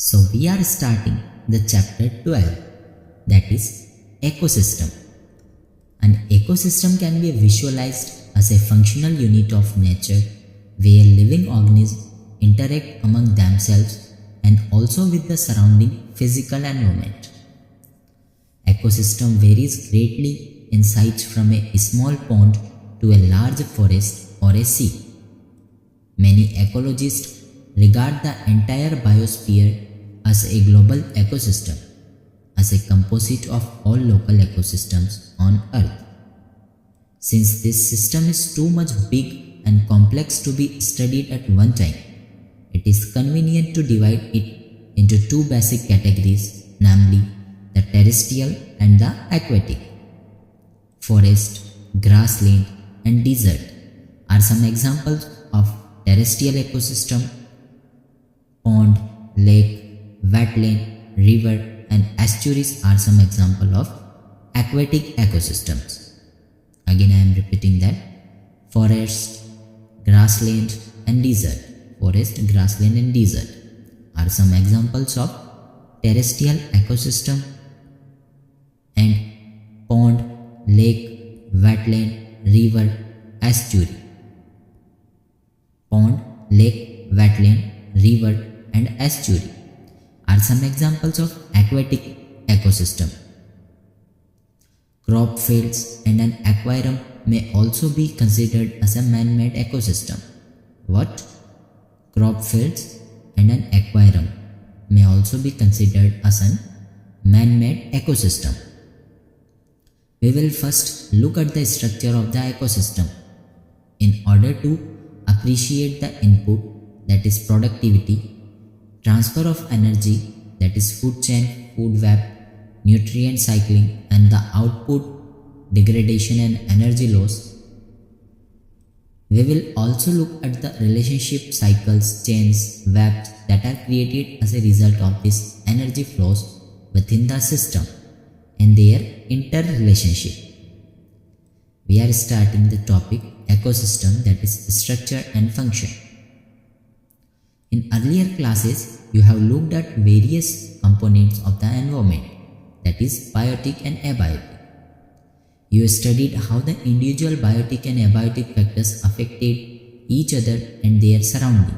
So we are starting the chapter 12, that is ecosystem. An ecosystem can be visualized as a functional unit of nature where living organisms interact among themselves and also with the surrounding physical environment. Ecosystem varies greatly in size from a small pond to a large forest or a sea. Many ecologists regard the entire biosphere as a global ecosystem, as a composite of all local ecosystems on Earth. Since this system is too much big and complex to be studied at one time, it is convenient to divide it into two basic categories, namely the terrestrial and the aquatic. Forest, grassland, and desert are some examples of terrestrial ecosystem. Pond, lake, wetland, river, and estuaries are some examples of aquatic ecosystems. Again, I am repeating that: forest, grassland, and desert. Forest, grassland, and desert are some examples of terrestrial ecosystem, and pond, lake, wetland, river, estuary. Pond, lake, wetland, river, and estuary are some examples of aquatic ecosystem. Crop fields and an aquarium may also be considered as a man-made ecosystem. What? Crop fields and an aquarium may also be considered as a man-made ecosystem. We will first look at the structure of the ecosystem. In order to appreciate the input, that is productivity, transfer of energy, that is food chain, food web, nutrient cycling, and the output, degradation, and energy loss. We will also look at the relationship cycles, chains, webs that are created as a result of these energy flows within the system and their interrelationship. We are starting the topic ecosystem, that is structure and function. In earlier classes, you have looked at various components of the environment, that is biotic and abiotic. You studied how the individual biotic and abiotic factors affected each other and their surrounding.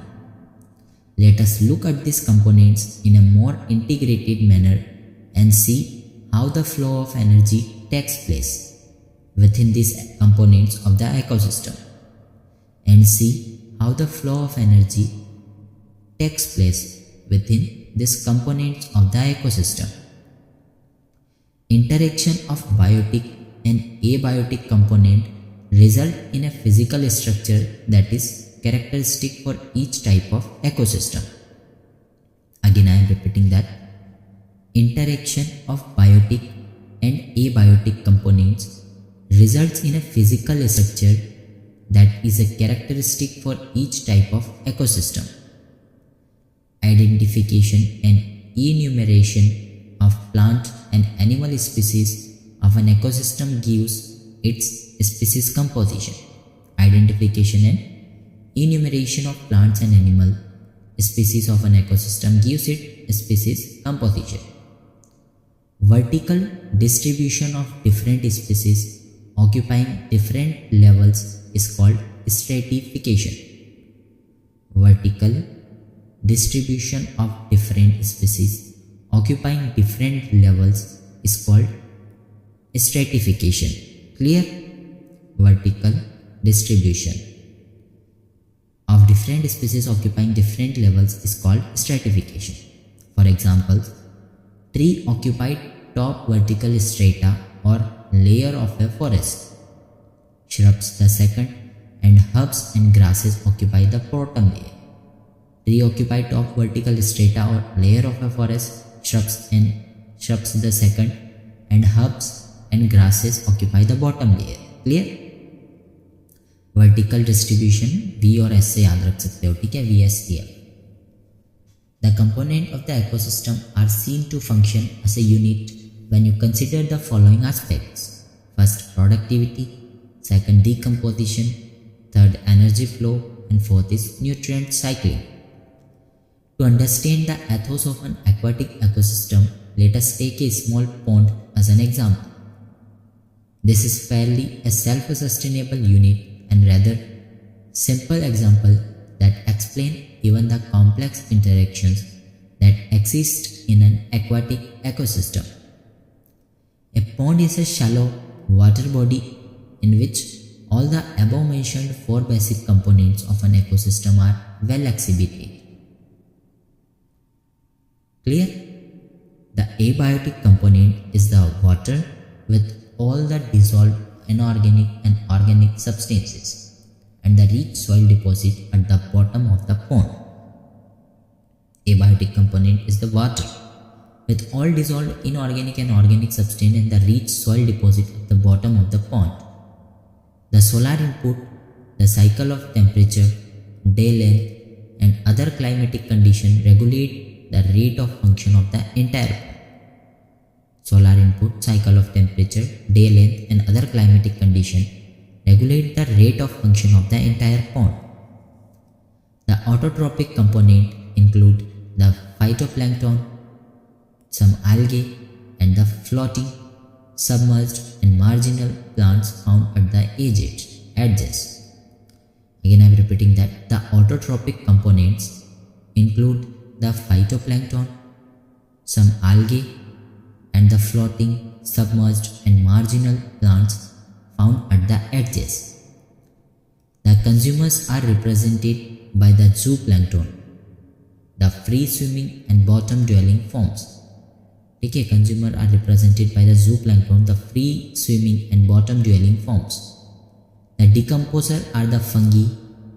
Let us look at these components in a more integrated manner and see how the flow of energy takes place within these components of the ecosystem, and see how the flow of energy takes place within these components of the ecosystem. Interaction of biotic and abiotic component result in a physical structure that is characteristic for each type of ecosystem. Again, I am repeating that interaction of biotic and abiotic components results in a physical structure that is a characteristic for each type of ecosystem. Identification and enumeration of plant and animal species of an ecosystem gives its species composition. Identification and enumeration of plants and animal species of an ecosystem gives it species composition. Vertical distribution of different species occupying different levels is called stratification. Vertical distribution of different species occupying different levels is called stratification. Clear? Vertical distribution of different species occupying different levels is called stratification. For example, tree occupied top vertical strata or layer of a forest. Shrubs the second, and herbs and grasses occupy the bottom layer. Tree occupy top vertical strata or layer of a forest. Shrubs the second, and herbs and grasses occupy the bottom layer. Clear? Vertical distribution V और S से याद रख सकते हो, ठीक है, VSTF. The component of the ecosystem are seen to function as a unit when you consider the following aspects: first, productivity; second, decomposition; third, energy flow; and fourth is nutrient cycling. To understand the ethos of an aquatic ecosystem, let us take a small pond as an example. This is fairly a self-sustainable unit and rather simple example that explain even the complex interactions that exist in an aquatic ecosystem. A pond is a shallow water body in which all the above mentioned four basic components of an ecosystem are well exhibited. Clear? The abiotic component is the water with all the dissolved inorganic and organic substances and the rich soil deposit at the bottom of the pond. Abiotic component is the water with all dissolved inorganic and organic substance and the rich soil deposit at the bottom of the pond. The solar input, the cycle of temperature, day length and other climatic conditions regulate the rate of function of the entire pond. Solar input, cycle of temperature, day length and other climatic conditions regulate the rate of function of the entire pond. The autotrophic component include the phytoplankton, some algae and the floating, submerged and marginal plants found at the edges. Again I am repeating that the autotrophic components include the phytoplankton, some algae and the floating, submerged and marginal plants found at the edges. The consumers are represented by the zooplankton, the free swimming and bottom dwelling forms. Okay, consumers are represented by the zooplankton, the free swimming and bottom dwelling forms. The decomposer are the fungi,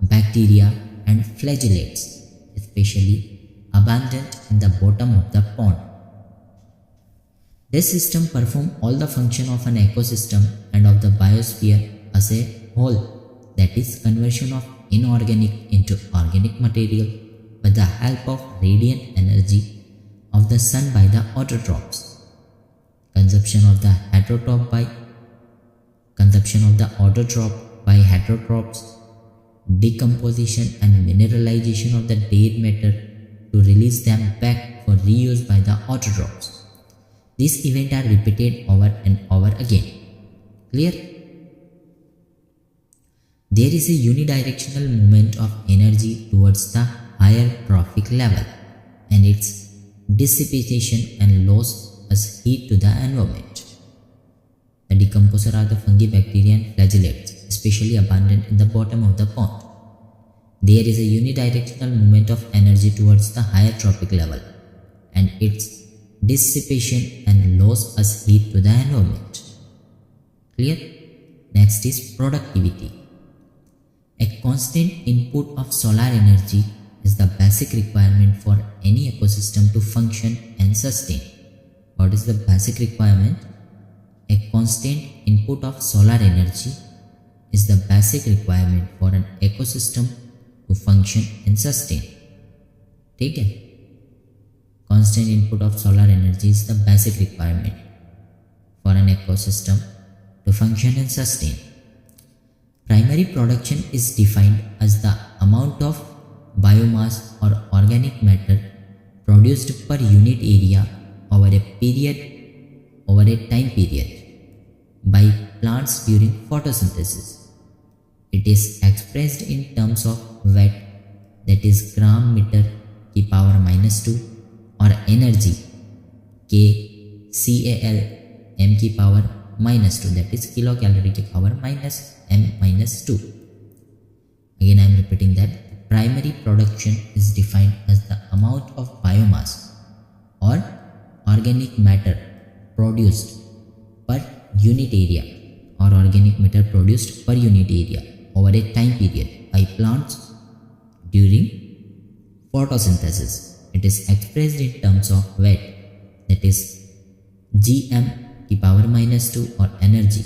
bacteria and flagellates, especially abundant in the bottom of the pond. This system performs all the function of an ecosystem and of the biosphere as a whole, that is conversion of inorganic into organic material with the help of radiant energy of the sun by the autotrophs, consumption of the autotroph by heterotrophs, decomposition and mineralization of the dead matter to release them back for reuse by the autotrophs. These events are repeated over and over again. Clear? There is a unidirectional movement of energy towards the higher trophic level and its dissipation and loss as heat to the environment. The decomposer are the fungi, bacteria and flagellates, especially abundant in the bottom of the pond. There is a unidirectional movement of energy towards the higher trophic level and its dissipation and loss as heat to the environment. Clear? Next is productivity. A constant input of solar energy is the basic requirement for any ecosystem to function and sustain. What is the basic requirement? A constant input of solar energy is the basic requirement for an ecosystem to function and sustain. Take it. Constant input of solar energy is the basic requirement for an ecosystem to function and sustain. Primary production is defined as the amount of biomass or organic matter produced per unit area over a time period by plants during photosynthesis. It is expressed in terms of watt, that is gram meter की power -2, or energy kcal m की power -2, that is kilocalorie की power -m-2. Again I am repeating that primary production is defined as the amount of biomass or organic matter produced per unit area or organic matter produced per unit area over a time period by plants during photosynthesis. It is expressed in terms of watt, that is gm की power -2, or energy,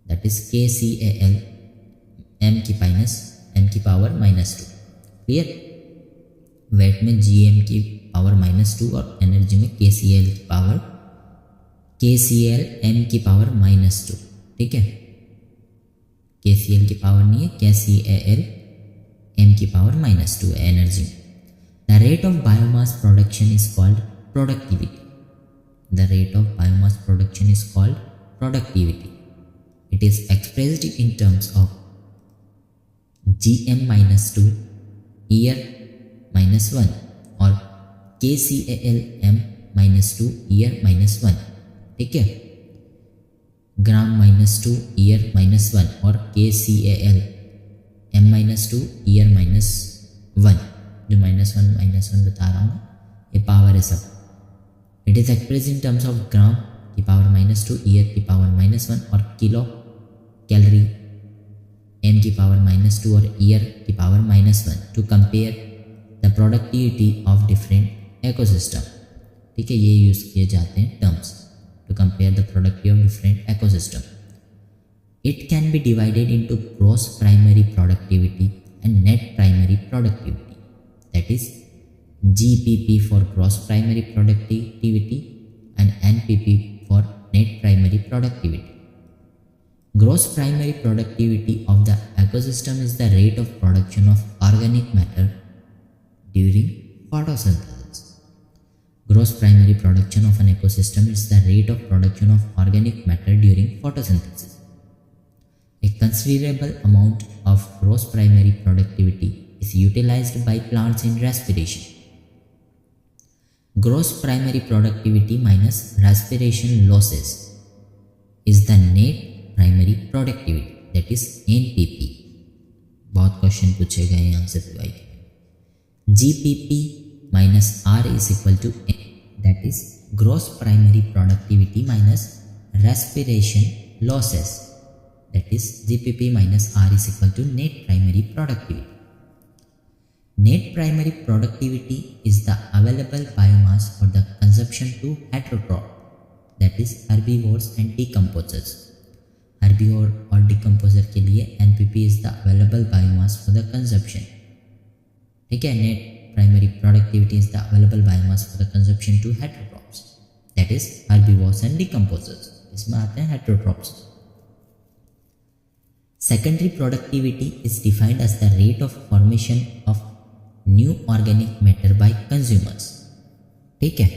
that is kcal m की power -2. Clear? Wait में gm की power -2 और energy में kcal m की power -2. ठीक है, kcal की पावर नहीं है, kcal m की पावर -2 है एनर्जी में. The rate of biomass production is called productivity. The rate of biomass production is called productivity. It is expressed in terms of GM minus 2 year minus 1 or KCAL M minus 2 year minus 1. ठीक है, ग्राम minus 2 year minus 1 और KCAL M minus 2 year minus 1. जो minus one बता रहा हूँ ये power है सब. It is express in terms of gram की पावर माइनस 2 ईयर की पावर माइनस 1 और किलो कैलोरी M की पावर माइनस 2 और ईयर की power minus 1 to compare the productivity of different ecosystem. ठीक है, ये यूज़ किए जाते हैं terms to compare the productivity of different ecosystem. It can be divided into gross primary productivity and net primary productivity. That is GPP for gross primary productivity and NPP for net primary productivity. Gross primary productivity of the ecosystem is the rate of production of organic matter during photosynthesis. Gross primary production of an ecosystem is the rate of production of organic matter during photosynthesis. A considerable amount of gross primary productivity is utilized by plants in respiration. Gross primary productivity minus respiration losses is the net primary productivity, that is NPP. बहुत question पूछे गए यहाँ से भाई. GPP minus R is equal to N, that is gross primary productivity minus respiration losses, that is GPP minus R is equal to net primary productivity. Net primary productivity is the available biomass for the consumption to heterotroph, that is herbivores and decomposers. Herbivore और decomposer के लिए NPP is the available biomass for the consumption. ठीक है, net primary productivity is the available biomass for the consumption to heterotrophs, that is herbivores and decomposers. इसमें आते हैं heterotrophs. Secondary productivity is defined as the rate of formation of new organic matter by consumers. ठीक है,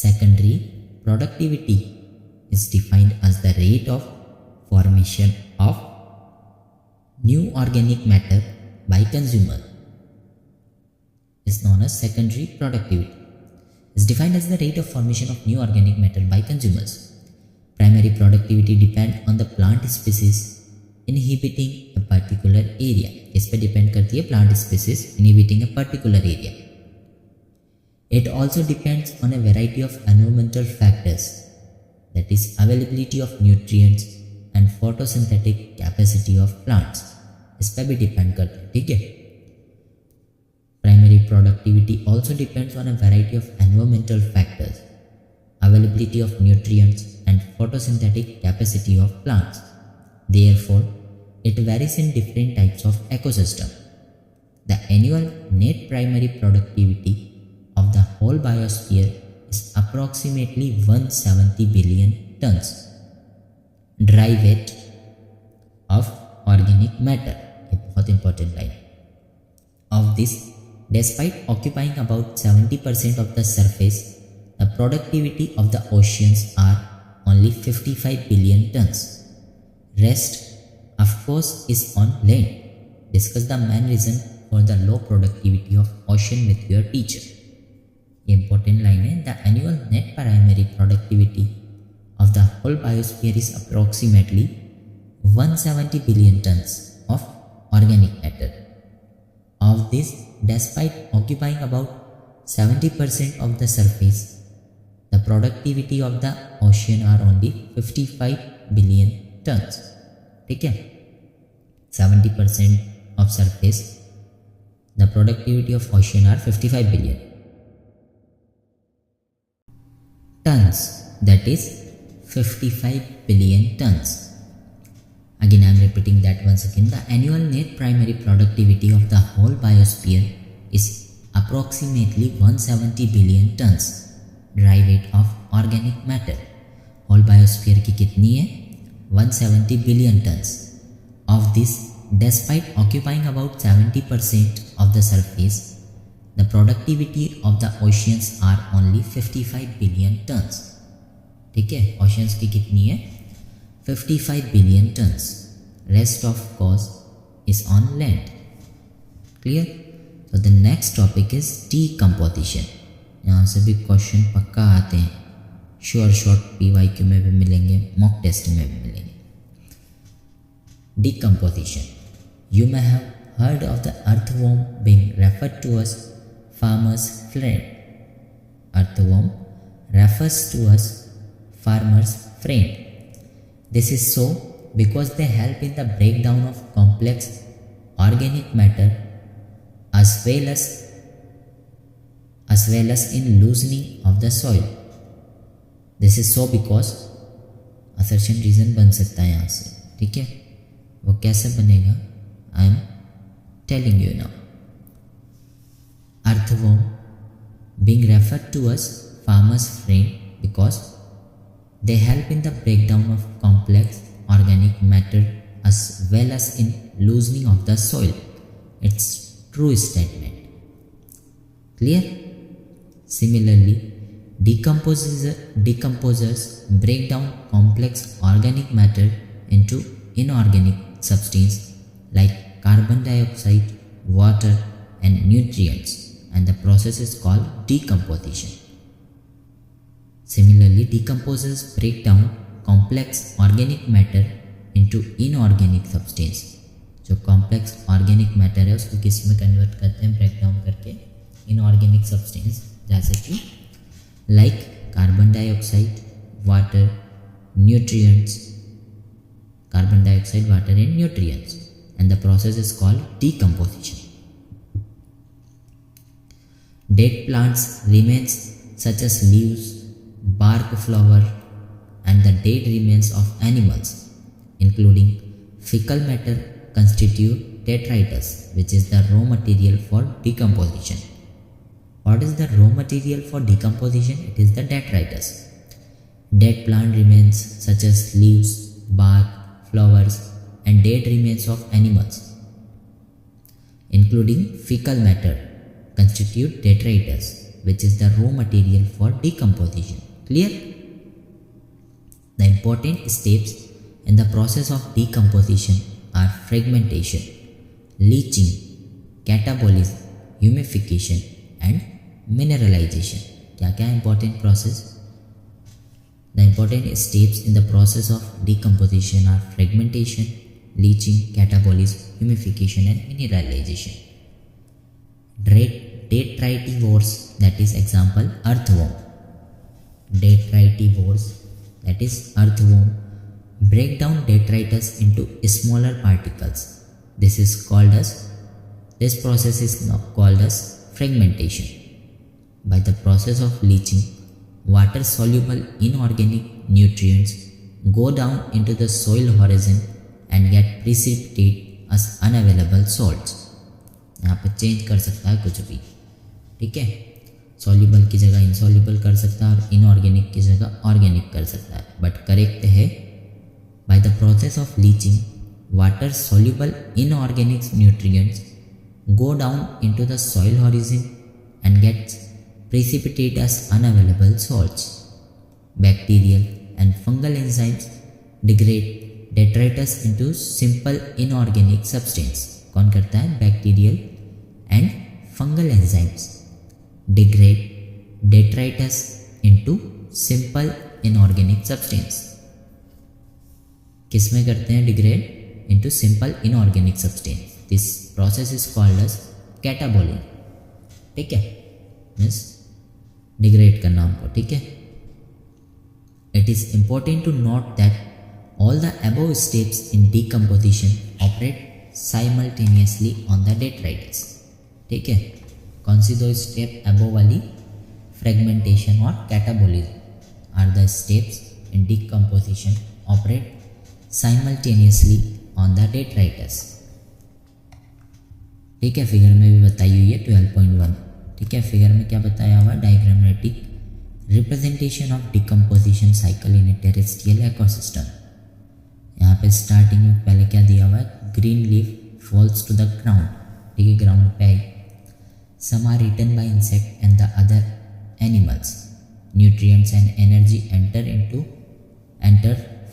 secondary productivity is defined as the rate of formation of new organic matter by consumer is known as secondary productivity. Is defined as the rate of formation of new organic matter by consumers. Primary productivity depends on the plant species inhibiting a particular area. इस पे depend करती है plant species inhibiting a particular area. It also depends on a variety of environmental factors, that is availability of nutrients and photosynthetic capacity of plants. इस पे भी depend करती है. ठीक है, primary productivity also depends on a variety of environmental factors, availability of nutrients and photosynthetic capacity of plants. Therefore, it varies in different types of ecosystem. The annual net primary productivity of the whole biosphere is approximately 170 billion tons. Dry weight of organic matter. ये बहुत important line. Of this, despite occupying about 70% of the surface, the productivity of the oceans are only 55 billion tons. Rest, of course, is on land. Discuss the main reason for the low productivity of ocean with your teacher. Important line है. The annual net primary productivity of the whole biosphere is approximately 170 billion tons of organic matter. Of this, despite occupying about 70% of the surface, the productivity of the ocean are only 55 billion tons. ठीक है, 70% of surface, the productivity of ocean are 55 billion tons, that is 55 billion tons. Again, I am repeating that once again. The annual net primary productivity of the whole biosphere is approximately 170 billion tons. Dry weight of organic matter. Whole biosphere की कितनी है? 170 billion tons. Of this, despite occupying about 70% of the surface, The productivity of the oceans are only 55 billion tons. ठीक है, oceans की कितनी है? 55 billion tons. Rest of course is on land. Clear? So the next topic is decomposition. यहाँ से भी question पक्का आते हैं, श्योर शॉर्ट PYQ में भी मिलेंगे, मॉक टेस्ट में भी मिलेंगे. Decomposition. You may have heard of the earthworm being referred to as farmer's friend. Earthworm refers to as farmer's friend. This is so because they help in the breakdown of complex organic matter as well as in loosening of the soil. This is so because assertion reason बन सकता है यहाँ से. ठीक है, वो कैसे बनेगा? I am telling you now. Earthworm being referred to as farmer's friend because they help in the breakdown of complex organic matter as well as in loosening of the soil. It's true statement. Clear? Similarly, decomposers break down complex organic matter into inorganic substance like carbon dioxide, water and nutrients, and the process is called decomposition. Similarly, decomposers break down complex organic matter into inorganic substance. जो complex organic matter है उसको किस में convert करते हैं? Break down करके inorganic substance, जैसे कि like carbon dioxide, water, nutrients, carbon dioxide, water and nutrients, and the process is called decomposition. Dead plants remains such as leaves, bark, flower and the dead remains of animals including fecal matter constitute detritus, which is the raw material for decomposition. What is the raw material for decomposition? It is the detritus. Dead plant remains such as leaves, bark, flowers and dead remains of animals including fecal matter constitute detritus, which is the raw material for decomposition. Clear? The important steps in the process of decomposition are fragmentation, leaching, catabolism, humidification and mineralization. क्या क्या important process? The important steps in the process of decomposition are fragmentation, leaching, catabolism, humidification and mineralization. Detritivores, that is example earthworm. Detritivores, that is earthworm, break down detritus into smaller particles. This process is now called as fragmentation. By the process of leaching, water soluble inorganic nutrients go down into the soil horizon and get precipitate as unavailable salts. यहाँ पे change कर सकता है कुछ भी. ठीक है, soluble की जगह इनसॉल्युबल कर सकता है और इनऑर्गेनिक की जगह ऑर्गेनिक कर सकता है, बट करेक्ट है by the process of leaching water soluble inorganic nutrients go down into the soil horizon and get precipitate as unavailable salts. Bacterial and fungal enzymes degrade detritus into simple inorganic substance. कौन करता है? Bacterial and fungal enzymes degrade detritus into simple inorganic substance. किस में करते हैं? degrade into simple inorganic substance. This process is called as catabolism. ठीक है, means degrade करना हमको. ठीक है, it is important to note that all the above steps in decomposition operate simultaneously on the detritus. ठीक है, कौन सी दो स्टेप above वाली? fragmentation और catabolism are the steps in decomposition operate simultaneously on the detritus. ठीक है, figure में भी बताई हुई है 12.1. ठीक है, फिगर में क्या बताया हुआ है? Diagrammatic representation of decomposition cycle in a terrestrial ecosystem. यहाँ पे स्टार्टिंग में पहले क्या दिया हुआ है? Green leaf falls to the ground. ठीक है, ग्राउंड पे आई. Some are eaten by insect and the other animals. Nutrients and energy enter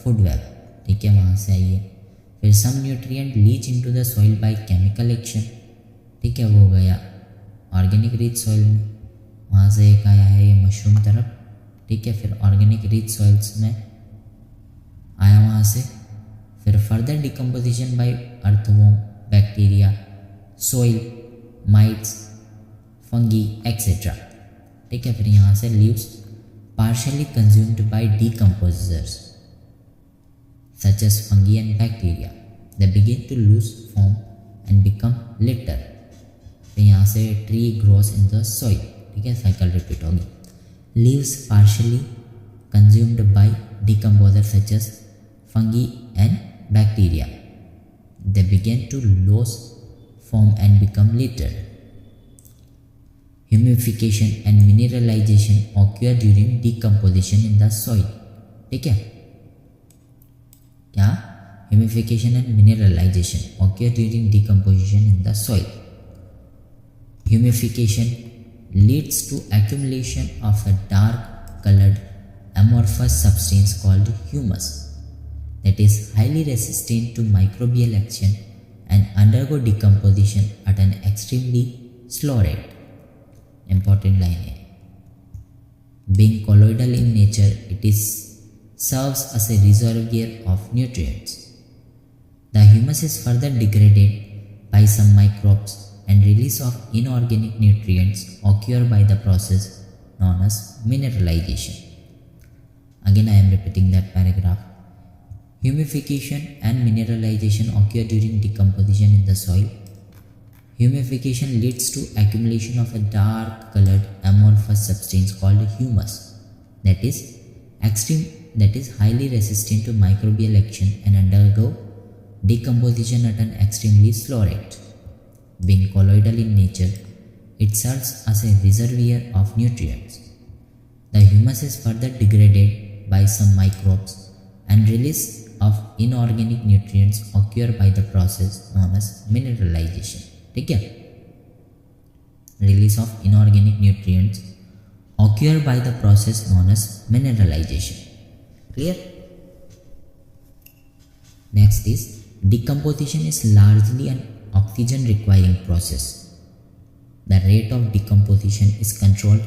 food web. ठीक है, वहाँ से आइए. फिर some nutrient leach into the soil by chemical action. ठीक है, वो हो गया ऑर्गेनिक रिच सॉइल में. वहाँ से एक आया है ये मशरूम तरफ. ठीक है, फिर ऑर्गेनिक रिच सॉइल्स में आया वहाँ से. फिर further decomposition by earthworm, bacteria, soil, mites, fungi etcetera. ठीक है, फिर यहाँ से leaves partially consumed by decomposers such as fungi and bacteria. They begin to lose form and become litter. तो यहाँ से tree grows in the soil. ठीक है, साइकिल रिपीट होगी. Leaves partially consumed by decomposer such as fungi and bacteria. They begin to lose form and become litter. Humification and mineralisation occur during decomposition in the soil. ठीक है, क्या? Humidification and mineralization occur during decomposition in the soil. Humidification leads to accumulation of a dark colored amorphous substance called humus that is highly resistant to microbial action and undergo decomposition at an extremely slow rate. Important line है. Being colloidal in nature, it serves as a reservoir of nutrients. The humus is further degraded by some microbes and release of inorganic nutrients occur by the process known as mineralization. Again I am repeating that paragraph. Humidification and mineralization occur during decomposition in the soil. Humidification leads to accumulation of a dark colored amorphous substance called humus that is highly resistant to microbial action and undergo decomposition at an extremely slow rate. Being colloidal in nature, it serves as a reservoir of nutrients. The humus is further degraded by some microbes and release of inorganic nutrients occur by the process known as mineralization. ठीक है, release of inorganic nutrients occur by the process known as mineralization. Clear? Next is decomposition is largely an oxygen requiring process. The rate of decomposition is controlled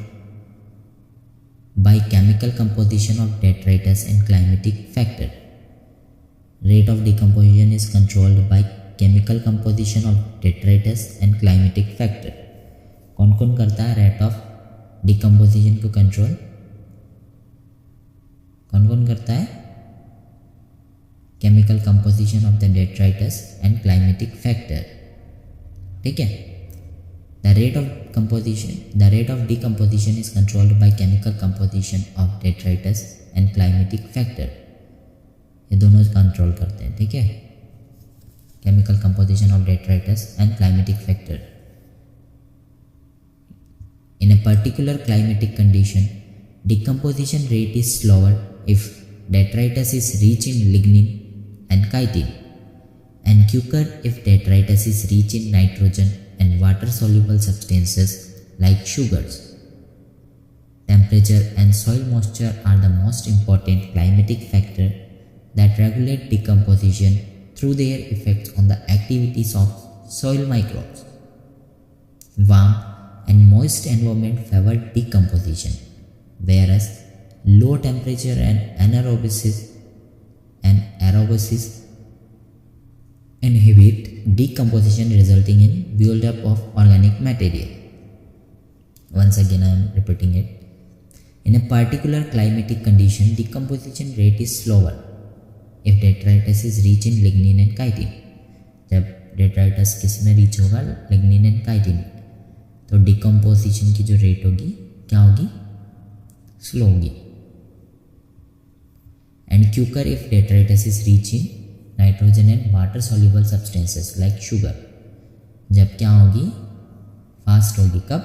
by chemical composition of detritus and climatic factor. Rate of decomposition is controlled by chemical composition of detritus and climatic factor. कौन कौन करता है rate of decomposition को control? कौन कौन करता है? Chemical composition of the detritus and climatic factor. ठीक है, the rate of decomposition is controlled by chemical composition of detritus and climatic factor. ये दोनों कंट्रोल करते हैं. ठीक है, chemical composition of detritus and climatic factor. In a particular climatic condition, decomposition rate is slower if detritus is rich in lignin and chitin, and quicker if detritus is rich in nitrogen and water-soluble substances like sugars. Temperature and soil moisture are the most important climatic factor that regulate decomposition through their effects on the activities of soil microbes. Warm and moist environment favor decomposition, whereas low temperature and aerobic inhibit decomposition, resulting in build-up of organic material. Once again I am repeating it. In a particular climatic condition, decomposition rate is slower if detritus is rich in lignin and chitin. जब detritus किस में reach होगा? lignin and chitin. तो decomposition की जो rate होगी क्या होगी? स्लो होगी. And quicker if detritus is rich in nitrogen and water soluble substances like sugar. जब क्या होगी? फास्ट होगी. कब?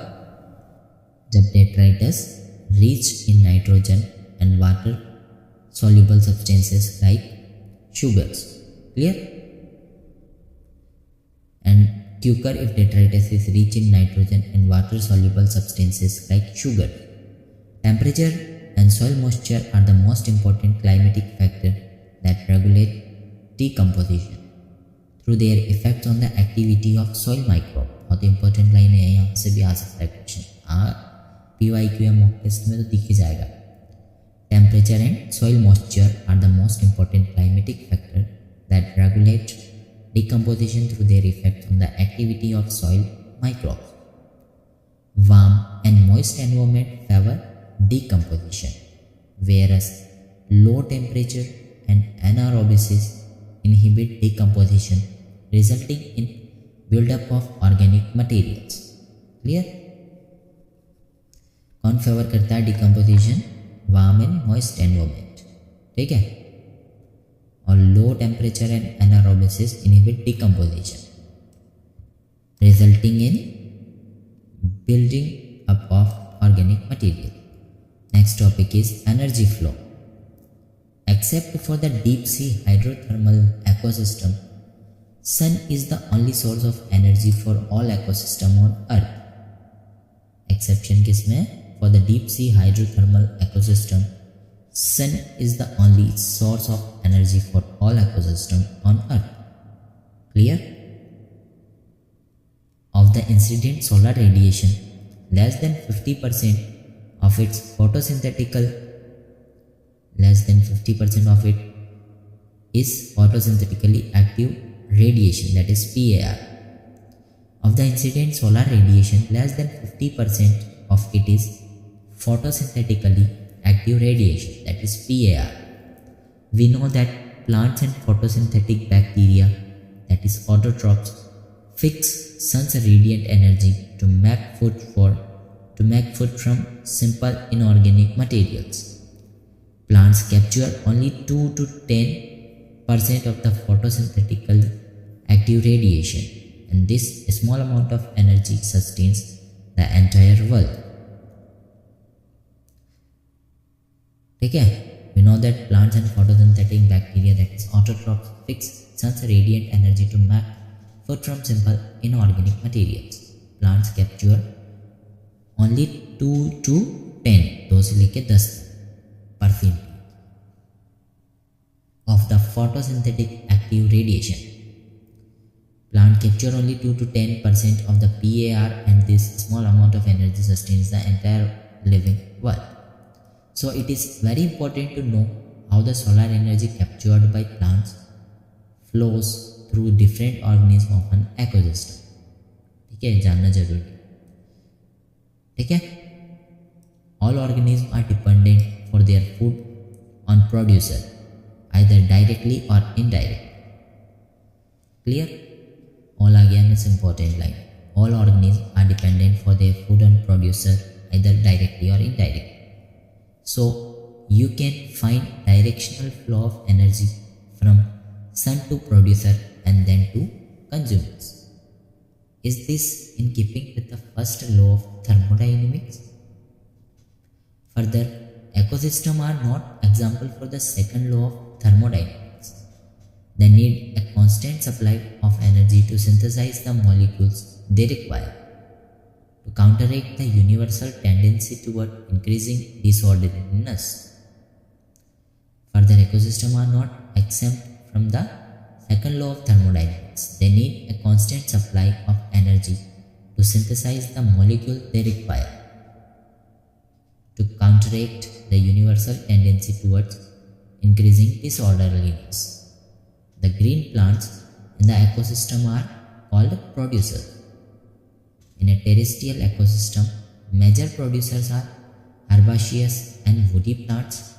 जब detritus rich in nitrogen and water soluble substances like sugars. Clear? And quicker if detritus is rich in nitrogen and water soluble substances like sugar. Temperature and soil moisture are the most important climatic factors that regulate decomposition through their effects on the activity of soil microbe. बहुत important line है, यहाँ से भी आ सकता है question. PYQ या mock test में तो दिख ही जाएगा। Temperature and soil moisture are the most important climatic factors that regulate decomposition through their effect on the activity of soil microbes. Warm and moist environment favor decomposition, whereas low temperature and anaerobics inhibit decomposition, resulting in buildup of organic materials. Clear? कौन favour करता है decomposition? Warm and moist environment, ठीक है। और low temperature and anaerobiosis inhibit decomposition, resulting in building up of organic material. Next topic is energy flow. Except for the deep sea hydrothermal ecosystem, sun is the only source of energy for all ecosystem on earth. Exception किसमें? For the deep sea hydrothermal ecosystem, sun is the only source of energy for all ecosystem on earth. Clear? Of the incident solar radiation, less than 50% of its is photosynthetically active radiation, that is PAR. Of the incident solar radiation, less than 50% of it is photosynthetically active radiation, that is PAR. We know that plants and photosynthetic bacteria, that is autotrophs, fix sun's radiant energy to make food from simple inorganic materials. Plants capture only 2 to 10% of the photosynthetically active radiation, and this small amount of energy sustains the entire world. ठीक है? We know that plants and photosynthetic bacteria, that is autotrophs, fix sun's radiant energy to make food from simple inorganic materials. Plants capture only 2 to 10, 2 से लेके 10% of the photosynthetic active radiation. Plant capture only 2 to 10% of the PAR, and this small amount of energy sustains the entire living world. So it is very important to know how the solar energy captured by plants flows through different organisms of an ecosystem. ठीक है, जानना जरूरी। ठीक है, all organisms are dependent for their food on producer, either directly or indirectly. Clear? All again is important line. All organisms are dependent for their food on producer, either directly or indirectly. So you can find directional flow of energy from sun to producer and then to consumers. Is this in keeping with the first law of thermodynamics? Further, ecosystems are not example for the second law of thermodynamics. They need a constant supply of energy to synthesize the molecules they require to counteract the universal tendency toward increasing disorderliness. Further, ecosystems are not exempt from the second law of thermodynamics. They need a constant supply of energy to synthesize the molecule they require to counteract the universal tendency towards increasing disorderliness. The green plants in the ecosystem are called producers. In a terrestrial ecosystem, major producers are herbaceous and woody plants.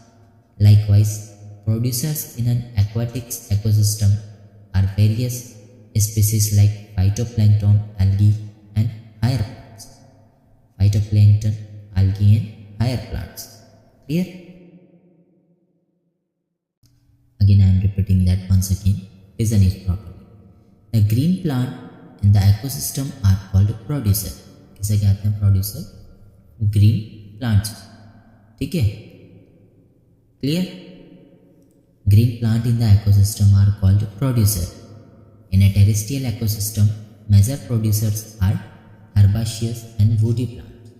Likewise, producers in an aquatic ecosystem are various species like phytoplankton, algae, and higher plants. Phytoplankton, algae, and higher plants. Clear? Again, I am repeating that once again. Listen it properly. The green plant in the ecosystem are called producer. किसे कहते हैं producer? Green plants. ठीक है? Clear? Green plant in the ecosystem are called producer. In a terrestrial ecosystem, major producers are herbaceous and woody plants.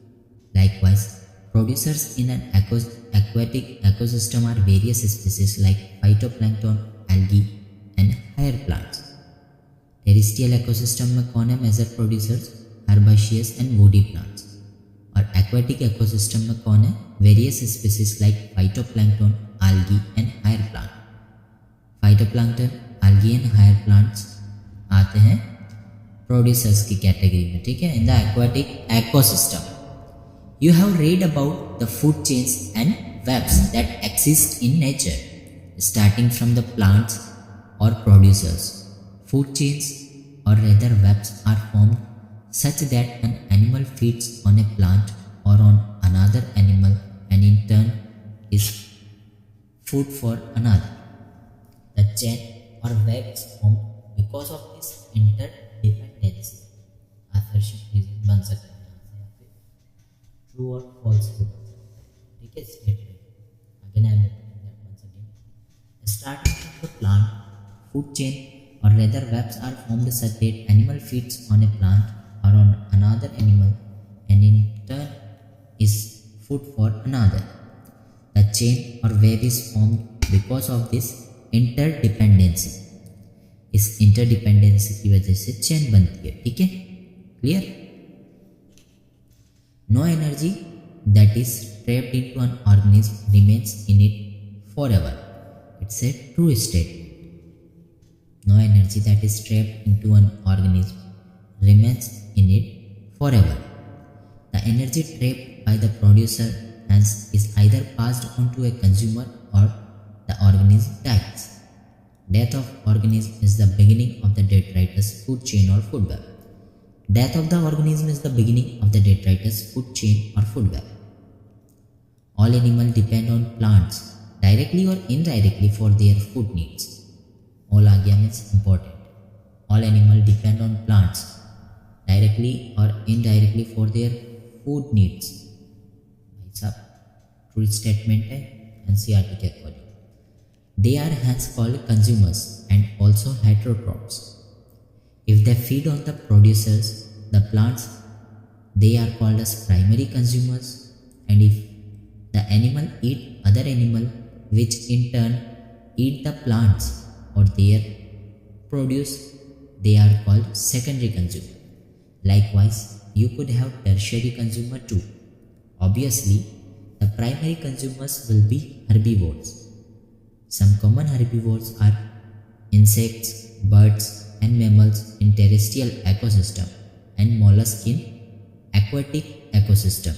Likewise, producers in an aquatic ecosystem are various species like phytoplankton, algae and higher plants. Terrestrial ecosystem में कौन है major producers? herbaceous and woody plants. और aquatic ecosystem में कौन है? various species like phytoplankton, algae and higher plant. phytoplankton, algae and higher plants आते हैं producers की कैटेगरी में, ठीक है, in the aquatic ecosystem. You have read about the food chains and webs that exist in nature, starting from the plants or producers. Food chains or rather webs are formed such that an animal feeds on a plant or on another animal and in turn is food for another. The chain or web is formed because of this interdependency. Assertion is बन सकता है यहाँ से या फिर true or false भी बन सकता है, ठीक है, statement. Again I am repeating that once again. Starting from the plant, food chain or rather webs are formed such that animal feeds on a plant or on another animal and in turn is food for another. The chain or web is formed because of this interdependency. इस interdependency की वजह से chain बनती है, ठीक है, clear? No energy that is trapped into an organism remains in it forever. It's a true statement. No energy that is trapped into an organism remains in it forever. The energy trapped by the producer hence is either passed on to a consumer or the organism dies. Death of organism is the beginning of the detritus food chain or food web. Death of the organism is the beginning of the detritus food chain or food web. All animals depend on plants directly or indirectly for their food needs. All आ गया means important. All animals depend on plants directly or indirectly for their food needs. भाई साहब true statement है NCERT के according. They are hence called consumers and also heterotrophs. If they feed on the producers, the plants, they are called as primary consumers, and if the animal eat other animal which in turn eat the plants or their produce, they are called secondary consumer. Likewise, you could have tertiary consumer too. Obviously, the primary consumers will be herbivores. Some common herbivores are insects, birds and mammals in terrestrial ecosystem and mollusks in aquatic ecosystem.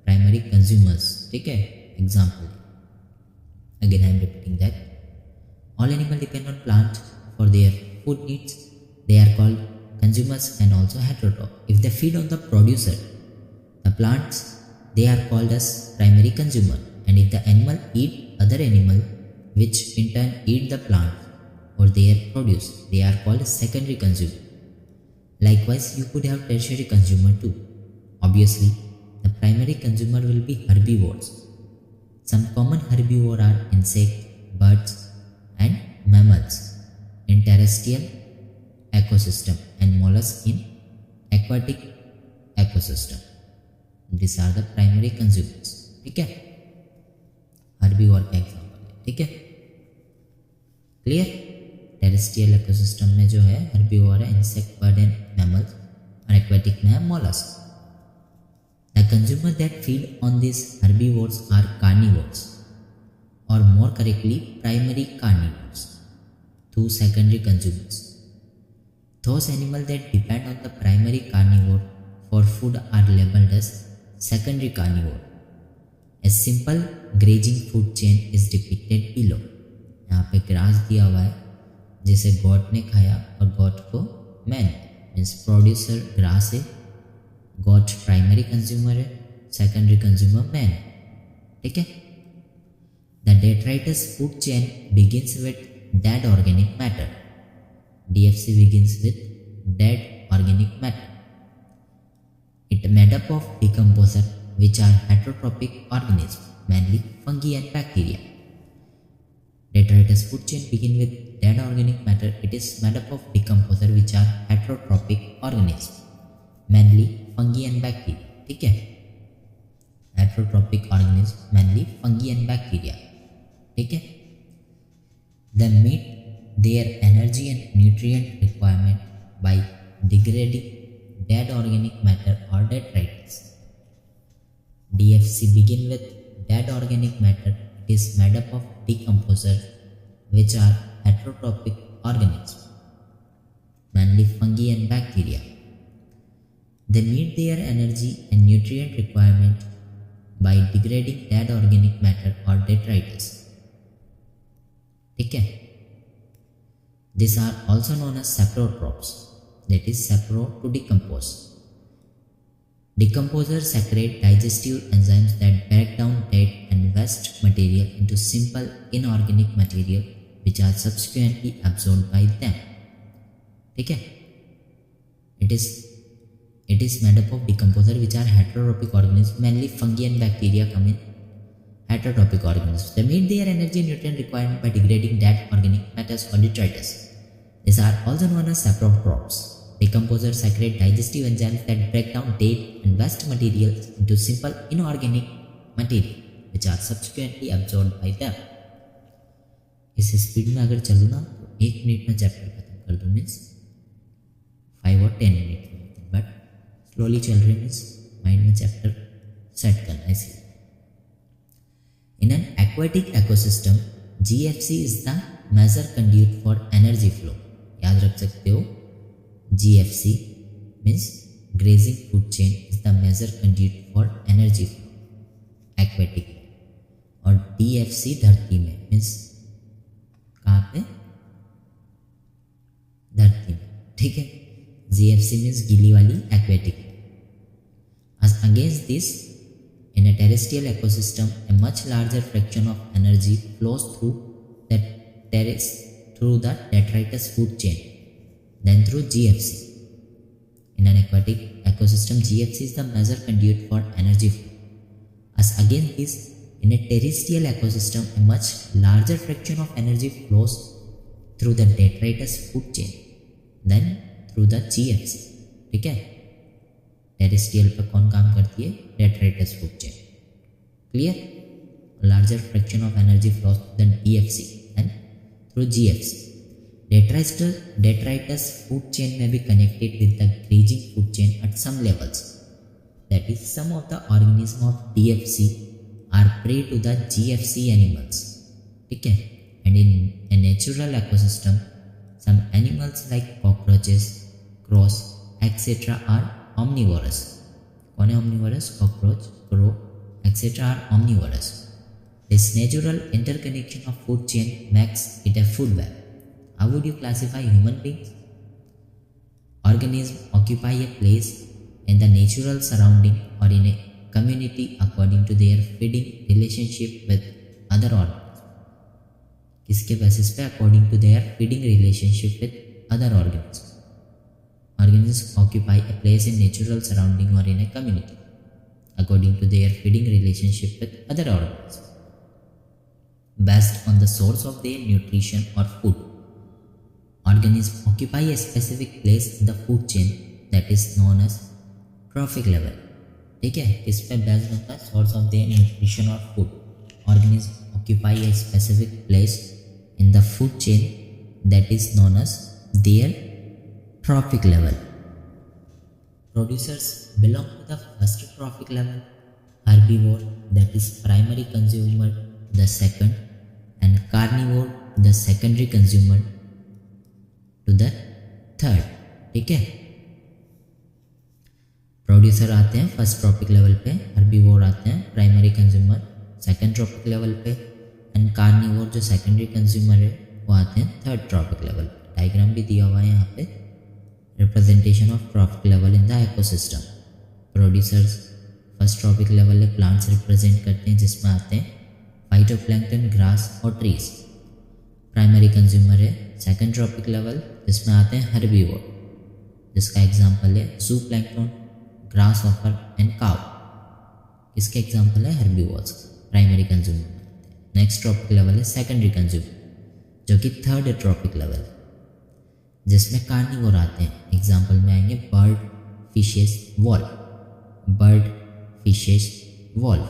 Primary consumers, ठीक है, example. Again I am repeating that. All animals depend on plant for their food needs. They are called consumers and also heterotroph. If they feed on the producer, the plants, they are called as primary consumer. And if the animal eat other animal, which in turn eat the plant or their produce, they are called secondary consumer. Likewise, you could have tertiary consumer too. Obviously, the primary consumer will be herbivores. Some common herbivores are insects, birds and mammals in terrestrial ecosystem and mollusks in aquatic ecosystem. These are the primary consumers. ठीक है, herbivore का example है, ठीक है, clear? Terrestrial ecosystem में जो है herbivore है इंसेक्ट, बर्ड एंड मैमल्स, और एक्वेटिक में है mollusk. The consumer that feed on these herbivores are carnivores, or more correctly primary carnivores. Two secondary consumers. Those animals that depend on the primary carnivore for food are labeled as secondary carnivore. A simple grazing food chain is depicted below. यहाँ पे grass दिया हुआ है जिसे got ने खाया और got को मैन मीन्स प्रोड्यूसर ग्रास है, गॉट प्राइमरी कंज्यूमर है, सेकेंडरी कंज्यूमर मैन, ठीक है. The detritus food chain begins with dead organic matter. DFC begins with dead organic matter. It made up of decomposer which are heterotrophic organisms, mainly fungi and bacteria. Detritus food chain begin with dead organic matter. It is made up of decomposer which are heterotrophic organisms, mainly fungi and bacteria. ठीक है, heterotrophic organisms mainly fungi and bacteria. ठीक है, they meet their energy and nutrient requirement by degrading dead organic matter or detritus. DFC begin with dead organic matter. It is made up of decomposer which are heterotrophic organisms, mainly fungi and bacteria. They meet their energy and nutrient requirement by degrading dead organic matter or detritus. ठीक है, these are also known as saprotrophs, that is sapro to decompose. Decomposers secrete digestive enzymes that break down dead and waste material into simple inorganic material which are subsequently absorbed by them. ठीक है, it is made up of decomposer which are heterotrophic organisms, mainly fungi and bacteria come in heterotrophic organisms. They meet their energy and nutrient requirement by degrading dead organic matters or detritus. These are also known as saprotrophs. Decomposers secrete digestive enzymes that break down dead and waste materials into simple inorganic material which are subsequently absorbed by them. इस speed में अगर चलूँ ना तो 1 minute में chapter खत्म कर दूँ, मीन्स 5 और 10 मिनट में, बट स्लोली चल रहे मीन्स माइंड में चैप्टर सेट करना है इसलिए. In an aquatic ecosystem, GFC is the major conduit for energy flow. याद रख सकते हो, GFC means grazing food chain is the major conduit for energy flow, aquatic. और DFC धरती में means कहाँ पे, धरती में. ठीक है, GFC means गीली वाली, aquatic. As against this, in a terrestrial ecosystem, a much larger fraction of energy flows through the detritus food chain than through GFC. In an aquatic ecosystem, GFC is the major conduit for energy flow. As against this, in a terrestrial ecosystem, a much larger fraction of energy flows through the detritus food chain than through the GFC. ठीक है, terrestrial पे कौन काम करती है, detritus food chain. Clear, larger fraction of energy flows through the DFC and through GFC. Detritus food chain may be connected with the grazing food chain at some levels. That is, some of the organisms of DFC are prey to the GFC animals. ठीक है, and in a natural ecosystem, some animals like cockroaches, crows, etc. are omnivorous. कौन है omnivorous? Cockroach, crow, etc. are omnivorous. This natural interconnection of food chain makes it a food web. How would you classify human beings? Organisms occupy a place in the natural surrounding or in a community according to their feeding relationship with other organisms. किसके basis पे? According to their feeding relationship with other organisms. Organisms occupy a place in natural surrounding or in a community according to their feeding relationship with other organisms based on the source of their nutrition or food. Organisms occupy a specific place in the food chain that is known as trophic level. ठीक है, इस पे based होता है source of their nutrition or food. Organisms occupy a specific place in the food chain that is known as their trophic level. Producers belong to the first trophic level, herbivore, that is primary consumer, the second, and carnivore, the secondary consumer, to the third. ठीक है, producer आते हैं first trophic level पे, herbivore आते हैं primary consumer second trophic level पे, and carnivore जो secondary consumer है वो आते हैं थर्ड ट्रॉपिक लेवल पे. डायग्राम भी दिया हुआ है यहाँ पे, representation of trophic level in the ecosystem. Producers first trophic level है, प्लांट्स रिप्रेजेंट करते हैं जिसमें आते हैं फाइटोप्लैंक्टन, ग्रास और ट्रीज. प्राइमरी कंज्यूमर है सेकंड ट्रॉपिक लेवल जिसमें आते हैं हर्बीवोर, जिसका एग्जांपल है जू plankton, grass hopper and cow. इसके एग्जांपल है herbivores, primary consumer. Next trophic level है सेकेंडरी कंज्यूमर जो कि थर्ड ट्रॉपिक लेवल, जिसमें कार्निवोर आते हैं। एग्जाम्पल में आएंगे bird, fishes, valve, bird, fishes, valve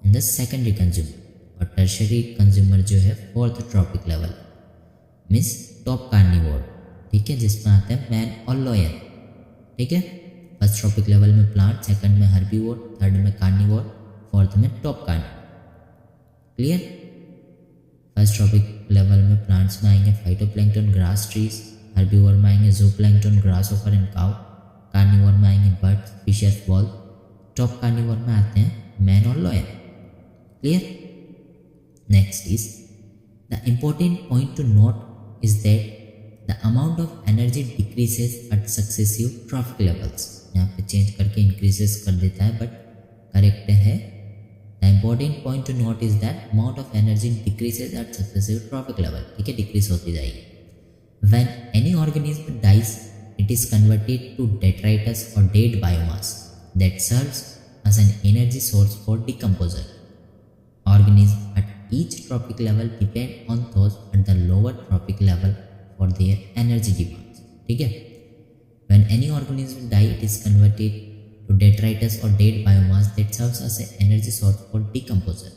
in the secondary consumer. और टर्शरी कंज्यूमर जो है fourth trophic level means top carnivore, ठीक है, जिसमें आते हैं मैन और लॉयन, ठीक है। फर्स्ट ट्रॉपिक लेवल में प्लांट, सेकंड में हर्बीवोर, थर्ड में कार्निवोर, फोर्थ में top carnivore. Clear. First trophic level में प्लांट्स में आएंगे फाइटोप्लैंक्टन, ग्रास ट्रीज, हर्बीवोर में आएंगे जूप्लैंक्टन, ग्रासहोपर एंड काउ, कार्निवोर में आएंगे birds, fishes, valve, top carnivore में आते हैं मैन और lion. Clear. Next is the important point two note is that the amount of energy decreases at successive trophic levels। यहाँ पे चेंज करके increases कर देता है बट करेक्ट है। The important point to note is that amount of energy decreases at successive trophic level, ठीक है, decrease होती जाएगी। When any organism dies, it is converted to detritus or dead biomass that serves as an energy source for decomposer। Organisms at each trophic level depend on those at the lower trophic level for their energy demands, ठीक है। When any organism die, it is converted to detritus or dead biomass that serves as an energy source for decomposer,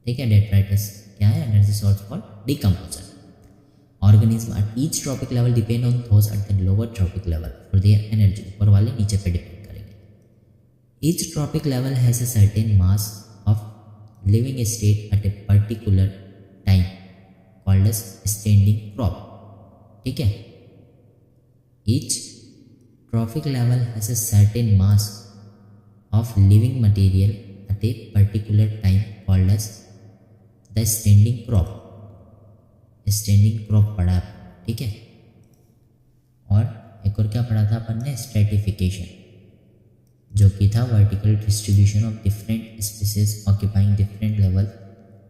ठीक है। detritus क्या है? energy source for decomposer। Organism at each trophic level depend on those at the lower trophic level for their energy। ऊपर वाले नीचे पे depend करेंगे। Each trophic level has a certain mass of living state at a particular time called as standing crop, ठीक है। Each trophic level has a certain mass of living material at a particular time called as the standing crop। standing crop पढ़ा, ठीक है। और एक और क्या पढ़ा था अपन ने? स्ट्रेटिफिकेशन, जो कि था vertical distribution of different species occupying different level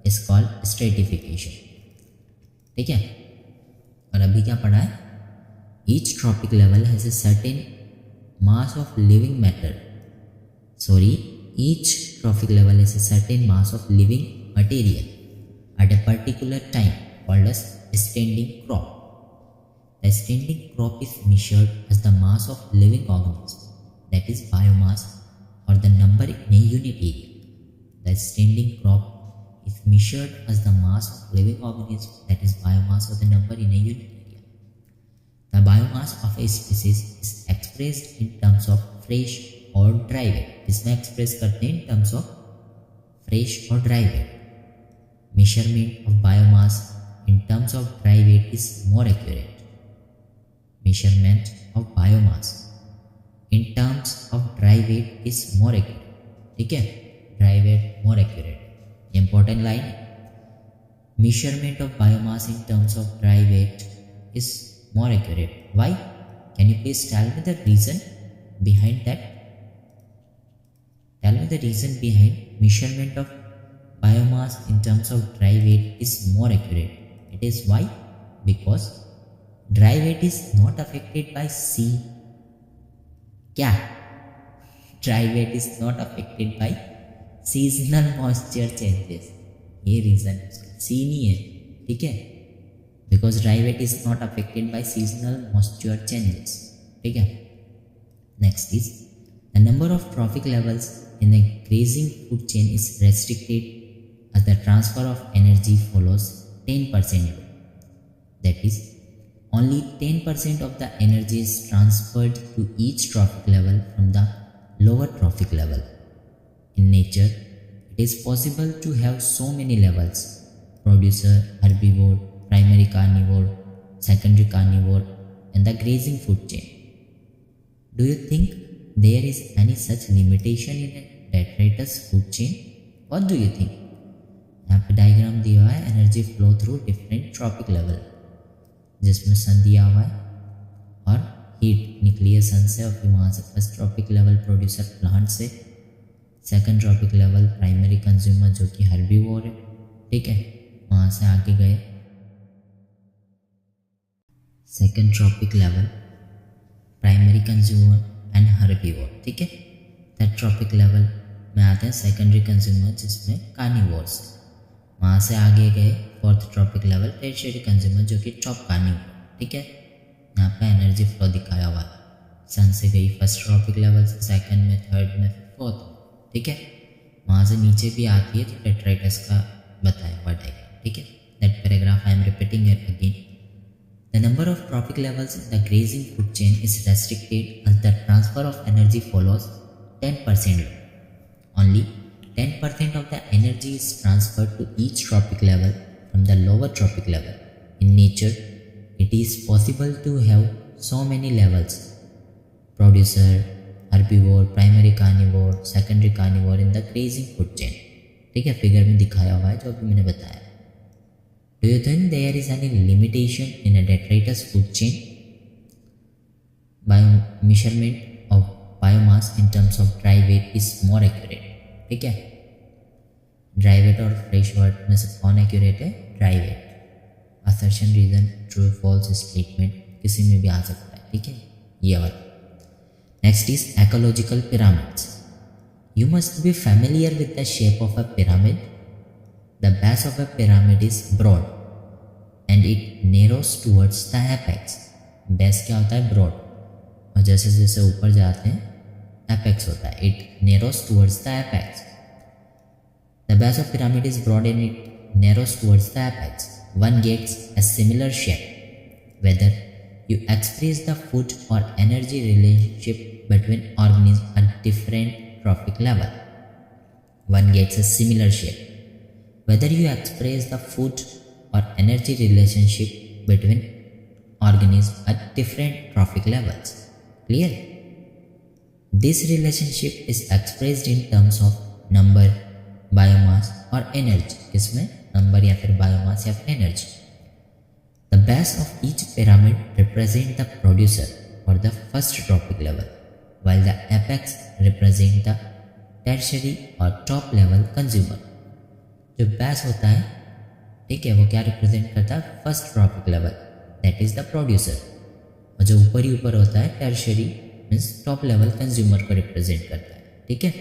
is called stratification, ठीक है। और अभी क्या पढ़ा है? Each trophic level has a certain mass of living matter, sorry, each trophic level has a certain mass of living material at a particular time called as standing crop. The standing crop is measured as the mass of living organism, that is biomass, or the number in a unit area. The standing crop is measured as the mass of living organism, that is biomass, or the number in a unit area. The biomass of a species is expressed in terms of fresh or dry weight। इसमें express करते हैं in terms of fresh or dry weight। Measurement of biomass in terms of dry weight is more accurate। Measurement of biomass in terms of dry weight is more accurate, ठीक है। dry weight more accurate, important line। measurement of biomass in terms of dry weight is more accurate, why? Can you please tell me the reason behind that? Tell me the reason behind measurement of biomass in terms of dry weight is more accurate। it is why? because dry weight is not affected by sea, क्या? Dry weight is not affected by seasonal moisture changes, ये reason C नहीं है, ठीक है। Because dry weight is not affected by seasonal moisture changes, ठीक है। Next is the number of trophic levels in the grazing food chain is restricted as the transfer of energy follows 10% rule, that is only 10% of the energy is transferred to each trophic level from the lower trophic level. In nature, it is possible to have so many levels: producer, herbivore, primary carnivore, secondary carnivore, and the grazing food chain. Do you think there is any such limitation in a detritus food chain? What do you think? यहाँ पे diagram दिया हुआ है energy flow through different trophic level, जिसमें सन दिया हुआ है और हीट निकली है सन से, और फिर वहाँ से first trophic level producer plant से, second trophic level primary consumer जो कि हर्बीवोर है, ठीक है, वहाँ से आगे गए second trophic level primary consumer and herbivore, ठीक है। थर्ड ट्रॉपिक लेवल में आते हैं सेकेंडरी कंज्यूमर जिसमें कार्निवोर्स है। वहाँ से आगे गए fourth trophic level tertiary consumer जो कि टॉप कार्निवोर, ठीक है। यहाँ पे एनर्जी फ्लो दिखाया हुआ है। सन से गई फर्स्ट ट्रॉपिक लेवल से सेकंड में, थर्ड में, फोर्थ, ठीक है। वहाँ से नीचे भी आती है तो डेट्राइटस का बताया हुआ डायग्राम, ठीक है। That paragraph I am repeating it again. The number of trophic levels in the grazing food chain is restricted as the transfer of energy follows 10% law. Only 10% of the energy is transferred to each tropic level from the lower tropic level. In nature, it is possible to have so many levels: producer, herbivore, primary carnivore, secondary carnivore in the grazing food chain. ठीक है, figure में दिखाया हुआ है जो अभी मैंने बताया। Do you think there is any limitation in a detritus food chain? Measurement of biomass in terms of dry weight is more accurate, ठीक है। ड्राई वेट और फ्रेश वेट में से कौन एक्यूरेट है? Dry weight. Assertion, reason, true false statement किसी में भी आ सकता है, ठीक है, ये वाला। Next is ecological pyramids. You must be familiar with the shape of a pyramid. The base of a pyramid is broad and it narrows towards the apex. Base क्या होता है? ब्रॉड, और जैसे जैसे ऊपर जाते हैं एपेक्स होता है। It narrows towards the apex. The base of pyramid is broad and it narrows towards the apex. One gets a similar shape whether you express the food or energy relationship between organisms at different trophic level. One gets a similar shape whether you express the food or energy relationship between organisms at different trophic levels. Clear? This relationship is expressed in terms of number, biomass और energy. किसमें? Number या फिर biomass या फिर energy. The base of each pyramid represent the producer और the first trophic level, while the apex represent the tertiary और top level consumer. जो base होता है, ठीक है, वो क्या रिप्रेजेंट करता है? First trophic level, that is the producer. और जो ऊपर ही ऊपर होता है tertiary means top level consumer को रिप्रेजेंट करता है, ठीक है।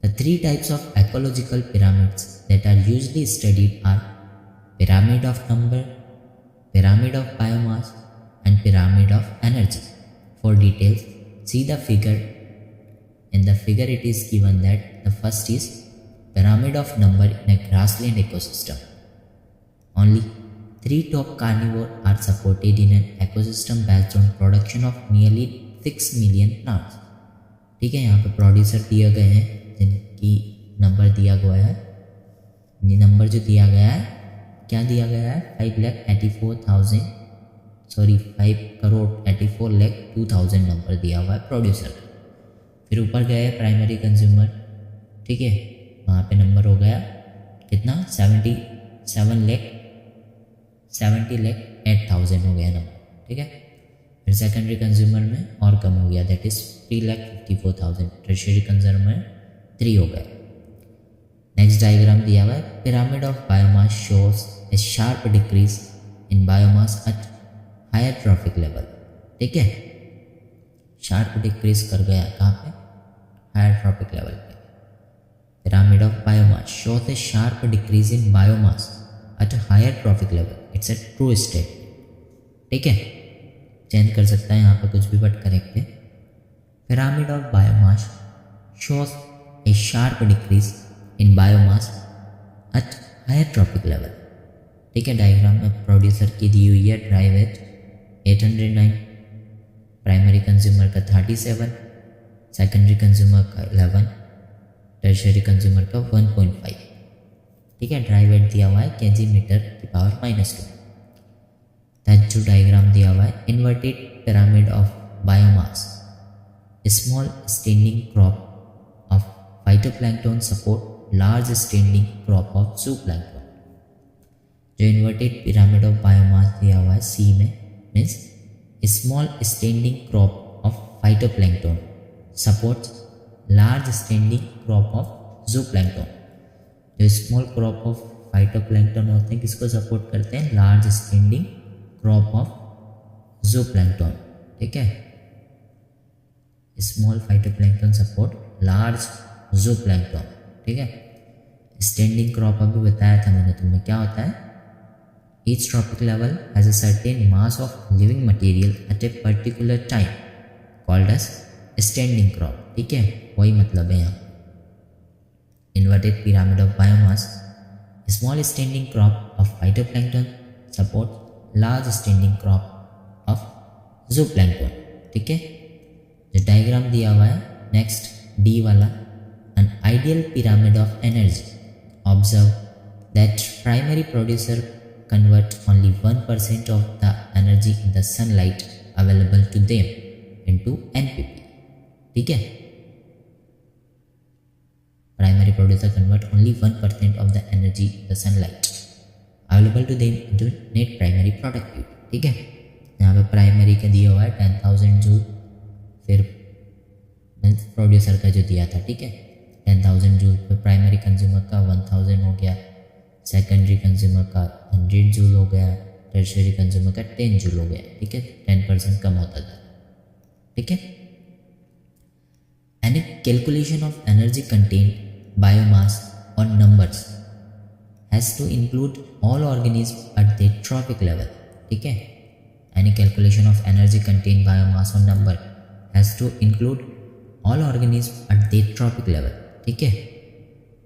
The three types of ecological pyramids that are usually studied are pyramid of number, pyramid of biomass, and pyramid of energy. For details, see the figure. In the figure, it is given that the first is pyramid of number in a grassland ecosystem. Only 3 top carnivores are supported in an ecosystem based on production of nearly 6 million plants. ठीक है, यहाँ पे producer दिए गए हैं जिनकी number दिया गया है। नंबर जो दिया गया है, क्या दिया गया है? 5,84,000 नंबर दिया हुआ है प्रोड्यूसर। फिर ऊपर गए प्राइमरी कंज्यूमर, ठीक है, वहाँ पे नंबर हो गया कितना? 70,08,000 हो गया नंबर, ठीक है। फिर सेकेंडरी कंज्यूमर में और कम हो गया, दैट इज 3,54,000। टर्शियरी कंज्यूमर में 3 हो गए। नेक्स्ट डायग्राम दिया हुआ है, pyramid of biomass shows a sharp decrease in biomass at higher trophic level, ठीक है। शार्प डिक्रीज कर गया कहाँ पे? हायर ट्रॉपिक लेवल पे। Pyramid of biomass shows a sharp decrease in biomass at higher trophic level. It's a true state, ठीक है। Change कर सकता है यहाँ पे कुछ भी, बट करेक्ट है। Pyramid of biomass shows a sharp decrease in biomass at higher tropic level, ठीक है। डायग्राम में प्रोड्यूसर की दी हुई है ड्राई वेट 809, प्राइमरी कंज्यूमर का 37, सेकेंडरी कंज्यूमर का 11, टर्शियरी कंज्यूमर का 1.5, ठीक है। ड्राई वेट दिया हुआ है केजी मीटर की पावर -2। जो डायग्राम दिया हुआ है, inverted pyramid of biomass, small standing crop of phytoplankton support large standing crop of zooplankton। जो इन्वर्टेड पिरामिड ऑफ बायोमास दिया हुआ है सी में, means small standing crop of phytoplankton supports large standing crop of जूप्लैंक्टन। जो small crop of phytoplankton होते हैं किसको support करते हैं? लार्ज स्टैंडिंग क्रॉप ऑफ जूप्लैंक्टन, ठीक है। स्मॉल फाइटोप्लैंक्टन सपोर्ट लार्ज जूप्लैंक्टन, ठीक है। स्टैंडिंग क्रॉप अभी बताया था मैंने तुम्हें, क्या होता है? Each trophic level has a certain mass of living material at a particular time called as standing crop, ठीक है, वही मतलब है यहाँ। Inverted pyramid of biomass, a small standing crop of phytoplankton supports large standing crop of zooplankton, ठीक है। जो diagram दिया हुआ है नेक्स्ट डी वाला, an ideal pyramid of energy. Observe that primary producer convert only 1% of the energy in the sunlight available to them into NPP, ठीक है। Primary producer convert only 1% of the energy the sunlight available to them into net primary productivity, ठीक है। यहाँ पे primary का दिया हुआ है 10,000 जूल, फिर प्रोड्यूसर का जो दिया था, ठीक है, 10,000 जूल, फिर प्राइमरी कंज्यूमर का 1,000 हो गया, सेकेंडरी कंज्यूमर का 100 जूल हो गया, टर्शियरी कंज्यूमर का 10 जूल हो गया, ठीक है, 10% कम होता था, ठीक है। Any calculation of energy contained biomass or numbers has to include all organisms at their trophic level, ठीक है। Any calculation of energy contained biomass or number has to include all organisms at their trophic level, ठीक है,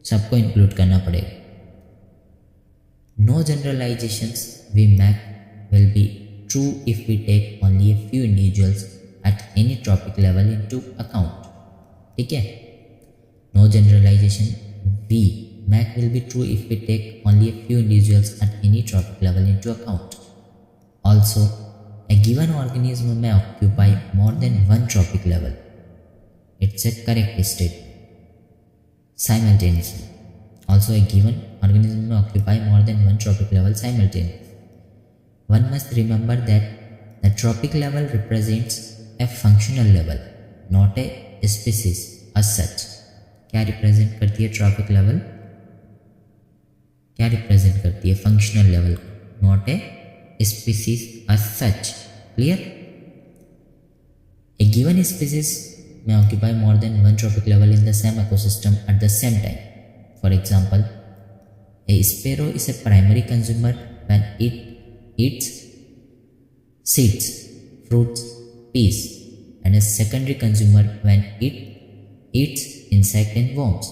सबको include करना पड़ेगा। No generalizations we make will be true if we take only a few individuals at any trophic level into account, ठीक है। No generalization we make will be true if we take only a few individuals at any trophic level into account. Also, a given organism may occupy more than one trophic level. It's a correct statement. Simultaneously. Also, a given organism may occupy more than one trophic level simultaneously. One must remember that the trophic level represents a functional level, not a species as such. क्या represent करती है trophic level? क्या represent करती है? Functional level, not a species as such, clear. A given species may occupy more than one trophic level in the same ecosystem at the same time. For example, a sparrow is a primary consumer when it eats seeds, fruits, peas, and a secondary consumer when it eats insect and worms.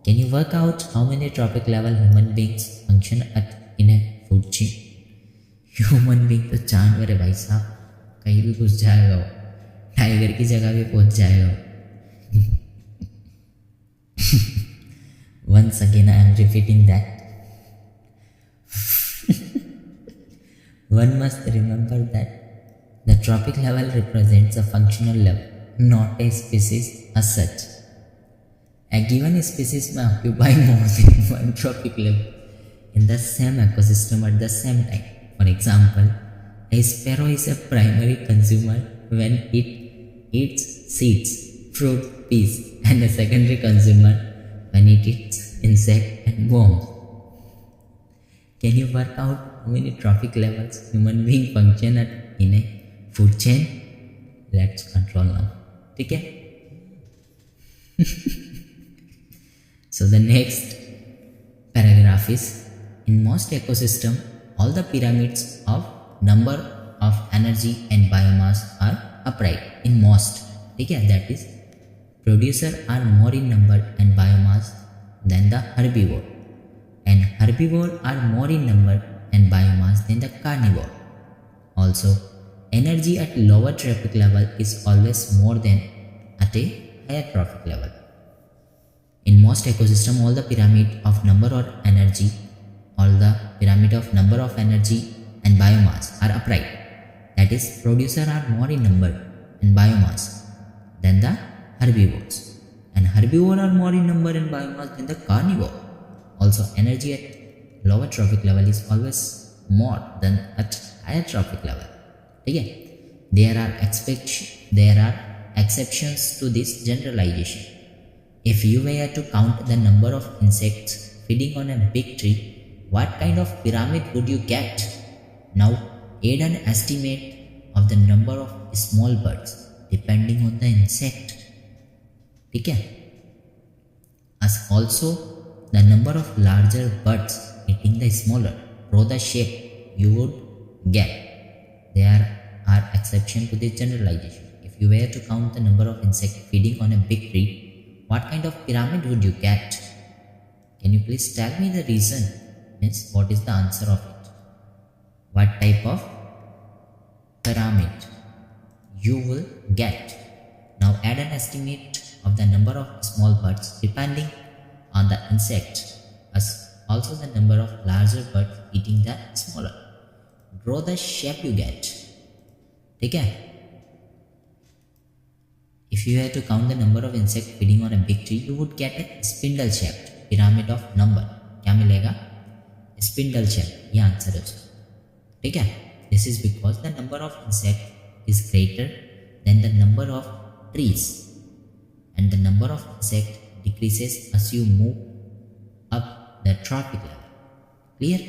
Can you work out how many trophic level human beings function in a food chain? Human being तो जानवर है भाई साहब, कहीं भी घुस जाएगा वो, टाइगर की जगह भी पहुंच जाएगा। Once again I am repeating that. One must remember that the trophic level represents a functional level, not a species as such. A given species may occupy more than one trophic level in the same ecosystem at the same time. For example, a sparrow is a primary consumer when it eats seeds, fruit, peas, and a secondary consumer when it eats insect and worms. Can you work out how many trophic levels human being function in a food chain? Let's control now. ठीक है? So the next paragraph is, in most ecosystem, all the pyramids of number of energy and biomass are upright. In most, ठीक है, that is, producer are more in number and biomass than the herbivore, and herbivore are more in number and biomass than the carnivore. Also, energy at lower trophic level is always more than at a higher trophic level. In most ecosystem, all the pyramid of number of energy and biomass are upright. That is, producer are more in number and biomass than the herbivores, and herbivore are more in number and biomass than the carnivore. Also, energy at lower trophic level is always more than at higher trophic level. ठीक है? There are exceptions to this generalization. If you were to count the number of insects feeding on a big tree, what kind of pyramid would you get? Now, add an estimate of the number of small birds depending on the insect. ठीक है? As also the number of larger birds eating the smaller, draw the shape you would get. There are exceptions to this generalization. If you were to count the number of insects feeding on a big tree, what kind of pyramid would you get? Can you please tell me the reason? Means what is the answer of it? What type of pyramid you will get? Now add an estimate of the number of small birds depending on the insect, as also the number of larger birds eating the smaller. Draw the shape you get. ठीक है? If you had to count the number of insects feeding on a big tree, you would get a spindle-shaped pyramid of number. क्या मिलेगा? Spindle shape. ये answer है उसका. ठीक है? This is because the number of insects is greater than the number of trees, and the number of insects decreases as you move up the trophic level. Clear?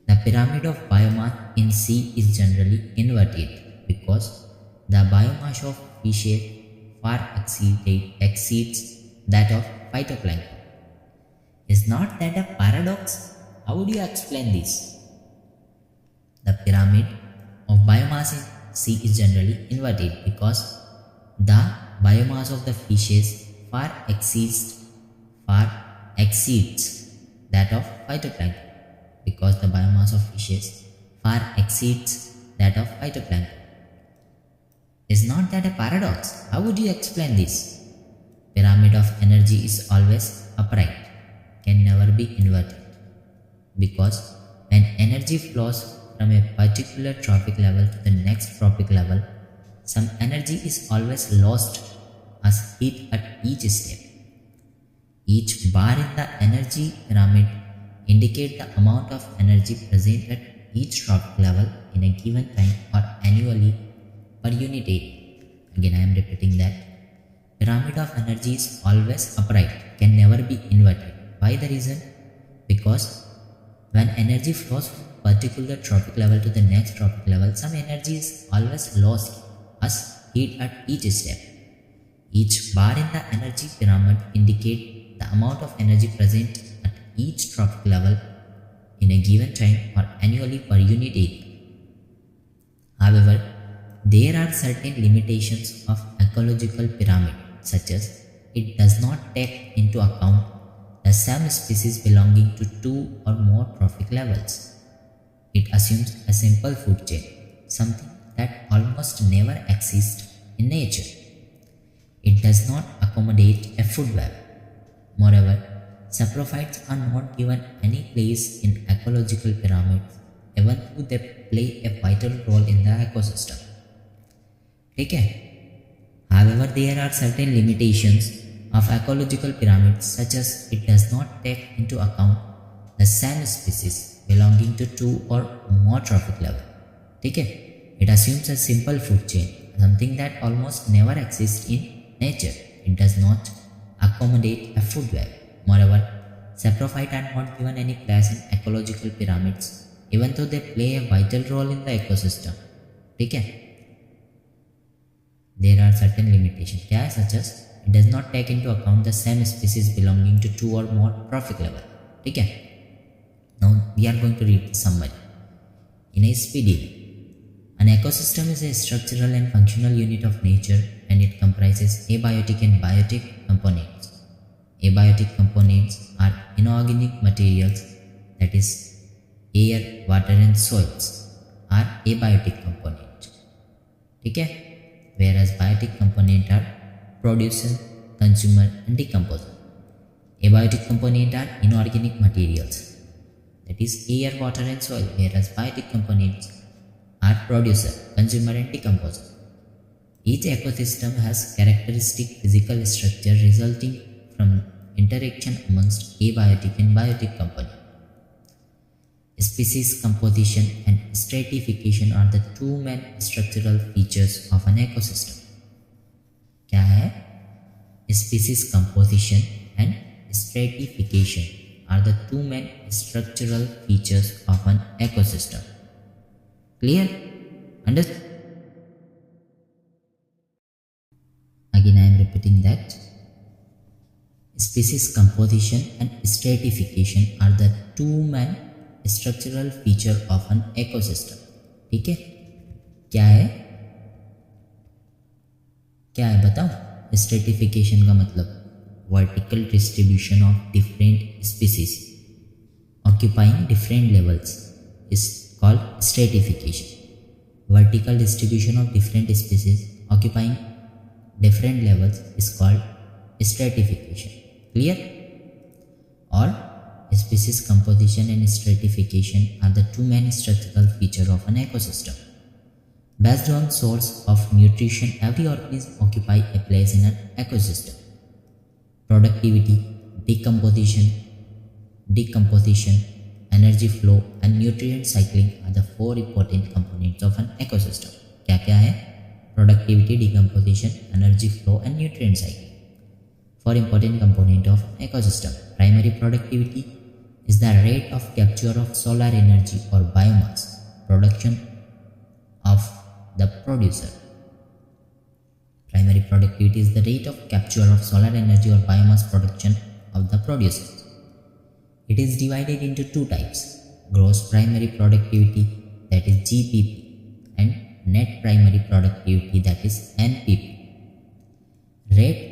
The pyramid of biomass in sea is generally inverted because the biomass of fishes far exceeds that of phytoplankton. Is not that a paradox? How would you explain this? The pyramid of biomass in sea is generally inverted because the biomass of the fishes far exceeds that of phytoplankton. Because the biomass of fishes far exceeds that of phytoplankton. Is not that a paradox? How would you explain this? Pyramid of energy is always upright, can never be inverted. Because when energy flows from a particular trophic level to the next trophic level, some energy is always lost as heat at each step. Each bar in the energy pyramid indicates the amount of energy present at each trophic level in a given time or annually per unit area. Again, I am repeating that. Pyramid of energy is always upright, can never be inverted. Why the reason? Because when energy flows from a particular trophic level to the next trophic level, some energy is always lost as heat at each step. Each bar in the energy pyramid indicates the amount of energy present at each trophic level in a given time or annually per unit area. However, there are certain limitations of ecological pyramid, such as it does not take into account the same species belonging to two or more trophic levels. It assumes a simple food chain, something that almost never exists in nature. It does not accommodate a food web. Moreover, saprophytes are not given any place in ecological pyramids, even though they play a vital role in the ecosystem. ठीक है? However, there are certain limitations of ecological pyramids, such as it does not take into account the same species belonging to two or more trophic levels. ठीक है? It assumes a simple food chain, something that almost never exists in nature. It does not accommodate a food web. Moreover, saprophytes are not given any place in ecological pyramids, even though they play a vital role in the ecosystem. ठीक है? There are certain limitations. क्या है? Such as it does not take into account the same species belonging to two or more trophic level. ठीक है? Now we are going to read the summary in a speedy way. An ecosystem is a structural and functional unit of nature, and it comprises abiotic and biotic components. Abiotic components are inorganic materials, that is air, water and soils are abiotic components. ठीक है? Whereas biotic components are producer, consumer and decomposer. Abiotic components are inorganic materials, that is air, water and soil, whereas biotic components are producer, consumer and decomposer. Each ecosystem has characteristic physical structure resulting from interaction amongst abiotic and biotic components. Species composition and stratification are the two main structural features of an ecosystem. क्या है? Species composition and stratification are the two main structural features of an ecosystem. Clear? Understood? Again, I am repeating that. Species composition and stratification are the two main structural feature of an ecosystem. ठीक है, क्या है बताओ. Stratification का मतलब vertical distribution of different species occupying different levels is called stratification. Vertical distribution of different species occupying different levels is called stratification. Clear? Or species composition and stratification are the two main structural features of an ecosystem. Based on source of nutrition, every organism occupies a place in an ecosystem. Productivity, decomposition, energy flow and nutrient cycling are the four important components of an ecosystem. क्या क्या है? Productivity, decomposition, energy flow and nutrient cycling. Four important components of an ecosystem. Primary productivity is the rate of capture of solar energy or biomass production of the producer. Primary productivity is the rate of capture of solar energy or biomass production of the producer. It is divided into two types: gross primary productivity, that is GPP, and net primary productivity, that is NPP. Rate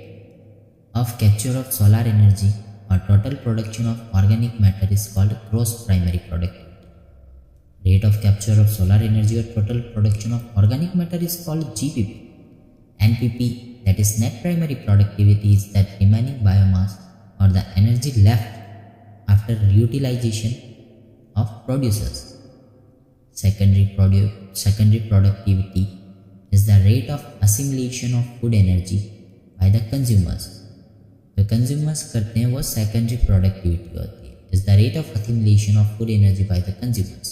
of capture of solar energy or total production of organic matter is called gross primary productivity. Rate of capture of solar energy or total production of organic matter is called GPP. NPP, that is net primary productivity, is that remaining biomass or the energy left after utilization of producers. Secondary productivity is the rate of assimilation of food energy by the consumers. जो consumers करते हैं वो secondary productivity होती है. Is the rate of assimilation of food energy by the consumers.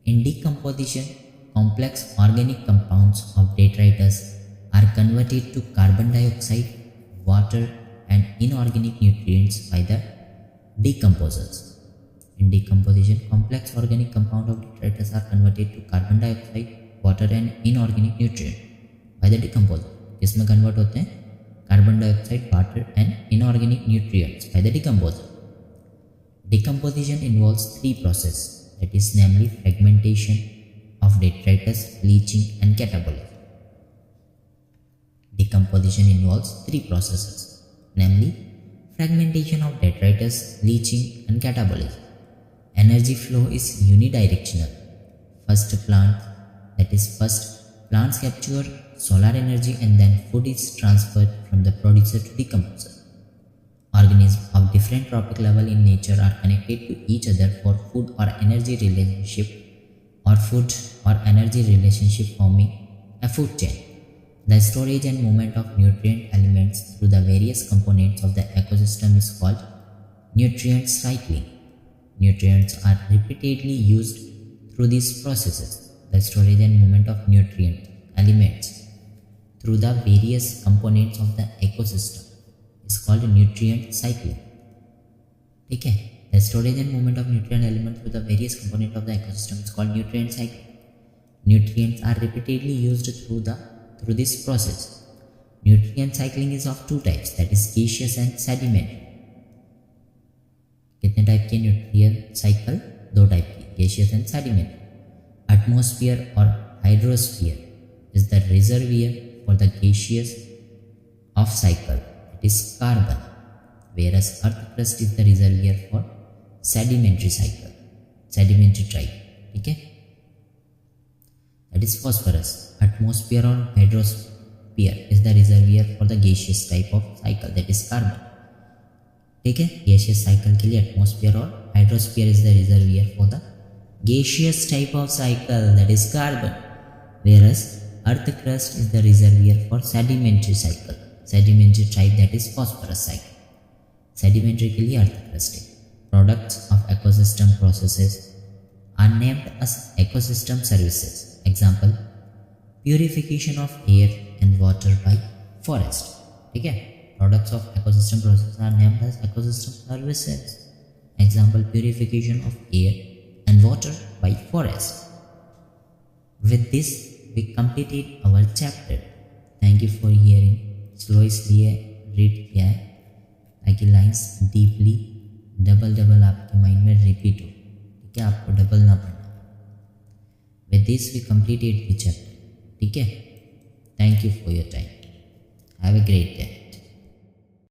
In decomposition, complex organic compounds of detritus are converted to carbon dioxide, water and inorganic nutrients by the decomposers. In decomposition, complex organic compound of detritus are converted to carbon dioxide, water and inorganic nutrient by the decomposer. इसमें convert होते हैं carbon dioxide, water and inorganic nutrients by the decomposer. Decomposition involves three processes, that is namely fragmentation of detritus, bleaching and catabolism. Decomposition involves three processes, namely fragmentation of detritus, bleaching and catabolism. Energy flow is unidirectional. First plants capture solar energy and then food is transferred from the producer to decomposer. Organisms of different trophic level in nature are connected to each other for food or energy relationship forming a food chain. The storage and movement of nutrient elements through the various components of the ecosystem is called nutrient cycling. Nutrients are repeatedly used through these processes. The storage and movement of nutrient elements through the various components of the ecosystem is called nutrient cycling. ठीक है? The storage and movement of nutrient elements through the various components of the ecosystem is called nutrient cycling. Nutrients are repeatedly used through this process. Nutrient cycling is of two types, that is gaseous and sedimentary. कितने type के nutrient cycle? दो type की, gaseous and sedimentary. Atmosphere or hydrosphere is the reservoir for the gaseous of cycle, it is carbon, whereas earth crust is the reservoir for sedimentary cycle, sedimentary type. ठीक है? That is phosphorus. Atmosphere or hydrosphere is the reservoir for the gaseous type of cycle, that is carbon. ठीक है? gaseous cycle के लिए atmosphere और hydrosphere is the reservoir for the gaseous type of cycle, that is carbon, whereas earth crust is the reservoir for sedimentary cycle, sedimentary type, that is phosphorus cycle. Sedimentary के लिए earth crust है. Products of ecosystem processes are named as ecosystem services. Example, purification of air and water by forest. ठीक है? Products of ecosystem processes are named as ecosystem services. Example, purification of air and water by forest. With this, we completed our chapter. Thank you for hearing. Slow इसलिए read किया है कि lines deeply double आपके mind में repeat हो, ठीक है, आपको डबल ना पढ़ना। With this we completed the chapter, ठीक है। Thank you for your time, have a great day.